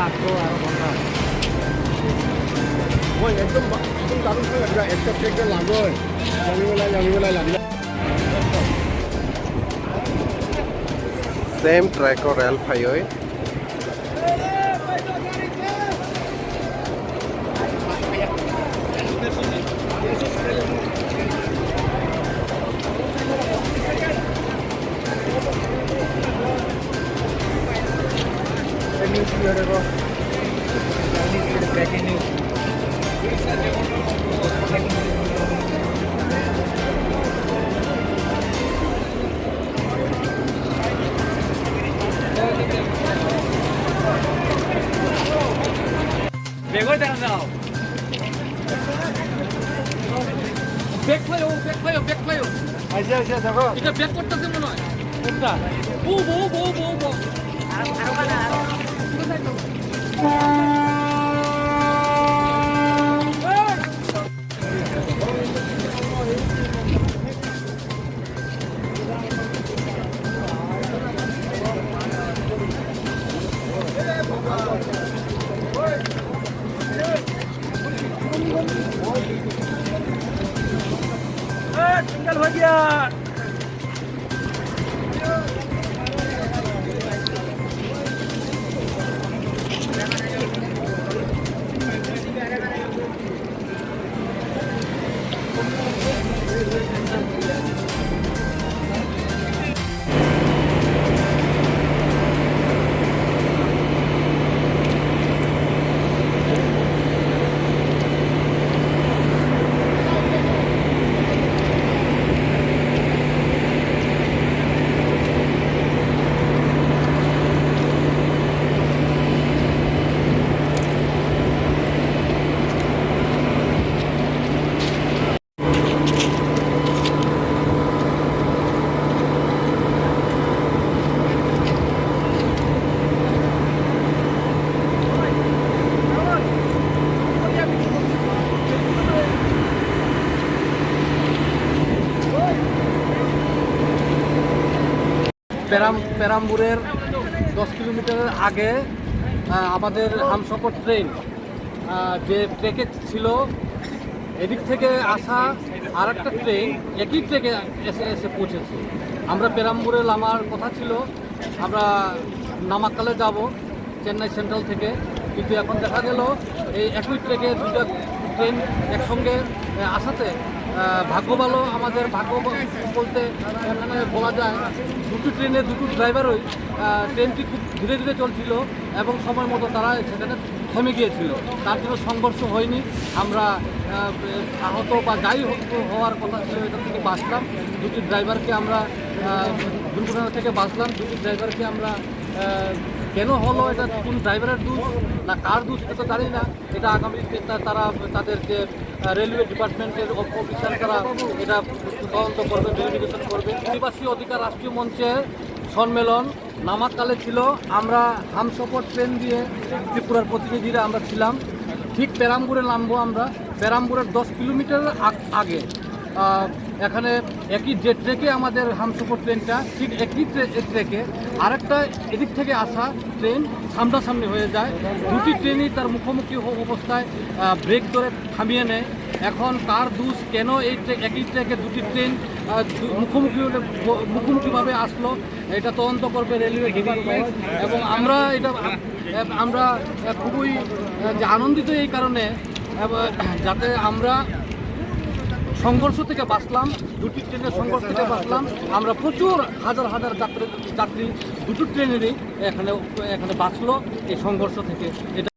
লাগতো আরো ঘন্টা ওই একদম একদম দারুণ করে একটা ট্রেকটা লাগোয় জামিবেলায় লাগি Same track or L highway. news video ko. Breaking news. বেগর দেখা যাও ব্যাক ফাইও আইসা দেখো এটা ব্যাক করতেছে মনে হয় কোনটা বো আর কানা सिंगल हो गया পেরাম্বুরের 10 কিলোমিটারের আগে আমাদের হামসফর ট্রেন যে ট্রেকে ছিল এদিক থেকে আসা আর একটা ট্রেন একই ট্রেকে এসে পৌঁছেছে। আমরা পেরাম্বুরে নামার কথা ছিল, আমরা নামাক্কালে যাব চেন্নাই সেন্ট্রাল থেকে, কিন্তু এখন দেখা গেল এই একই ট্রেকে দুটো ট্রেন একসঙ্গে আসাতে ভাগ্য ভালো, আমাদের ভাগ্য বলতে এখানে বলা যায় দুটো ট্রেনে দুটো ড্রাইভারই ট্রেনটি খুব ধীরে ধীরে চলছিল এবং সময় মতো তারা সেখানে থেমে গিয়েছিল, তার জন্য সংঘর্ষ হয়নি। আমরা আহত বা যাই হওয়ার কথা ছিল এটা থেকে বাঁচলাম। দুটি ড্রাইভারকে আমরা দুর্ঘটনা থেকে বাঁচলাম। দুটি ড্রাইভারকে আমরা কেন হলো, এটা কোন ড্রাইভারের দোষ না কার দোষ এটা জানি না। এটা আগামী তারা তাদের যে রেলওয়ে ডিপার্টমেন্টের অফিসার তারা এটা তদন্ত করবে, ভেরিফিকেশন করবে। আদিবাসী অধিকার রাষ্ট্রীয় মঞ্চের সম্মেলন নামাক্কালে ছিল। আমরা হামসফর ট্রেন দিয়ে ত্রিপুরার প্রতিনিধিরা আমরা ছিলাম। ঠিক পেরাম্বুরে নামবো আমরা, পেরাম্বুরের 10 কিলোমিটার আগে এখানে একই যে ট্রেকে আমাদের হামসফর ট্রেনটা ঠিক একই ট্রেকে আরেকটা এদিক থেকে আসা ট্রেন সামনাসামনি হয়ে যায়। দুটি ট্রেনই তার মুখোমুখি অবস্থায় ব্রেক ধরে থামিয়ে নেয়। এখন কার দোষ, কেন এই একই ট্রেকে দুটি ট্রেন মুখোমুখিভাবে আসলো, এটা তদন্ত করবে রেলওয়ে ডিপার্টমেন্ট। এবং আমরা খুবই আনন্দিত এই কারণে যাতে আমরা সংঘর্ষ থেকে বাঁচলাম, দুটি ট্রেনের সংঘর্ষ থেকে বাঁচলাম। আমরা প্রচুর হাজার হাজার যাত্রী দুটো ট্রেনেরই এখানে বাঁচলো এই সংঘর্ষ থেকে। এটা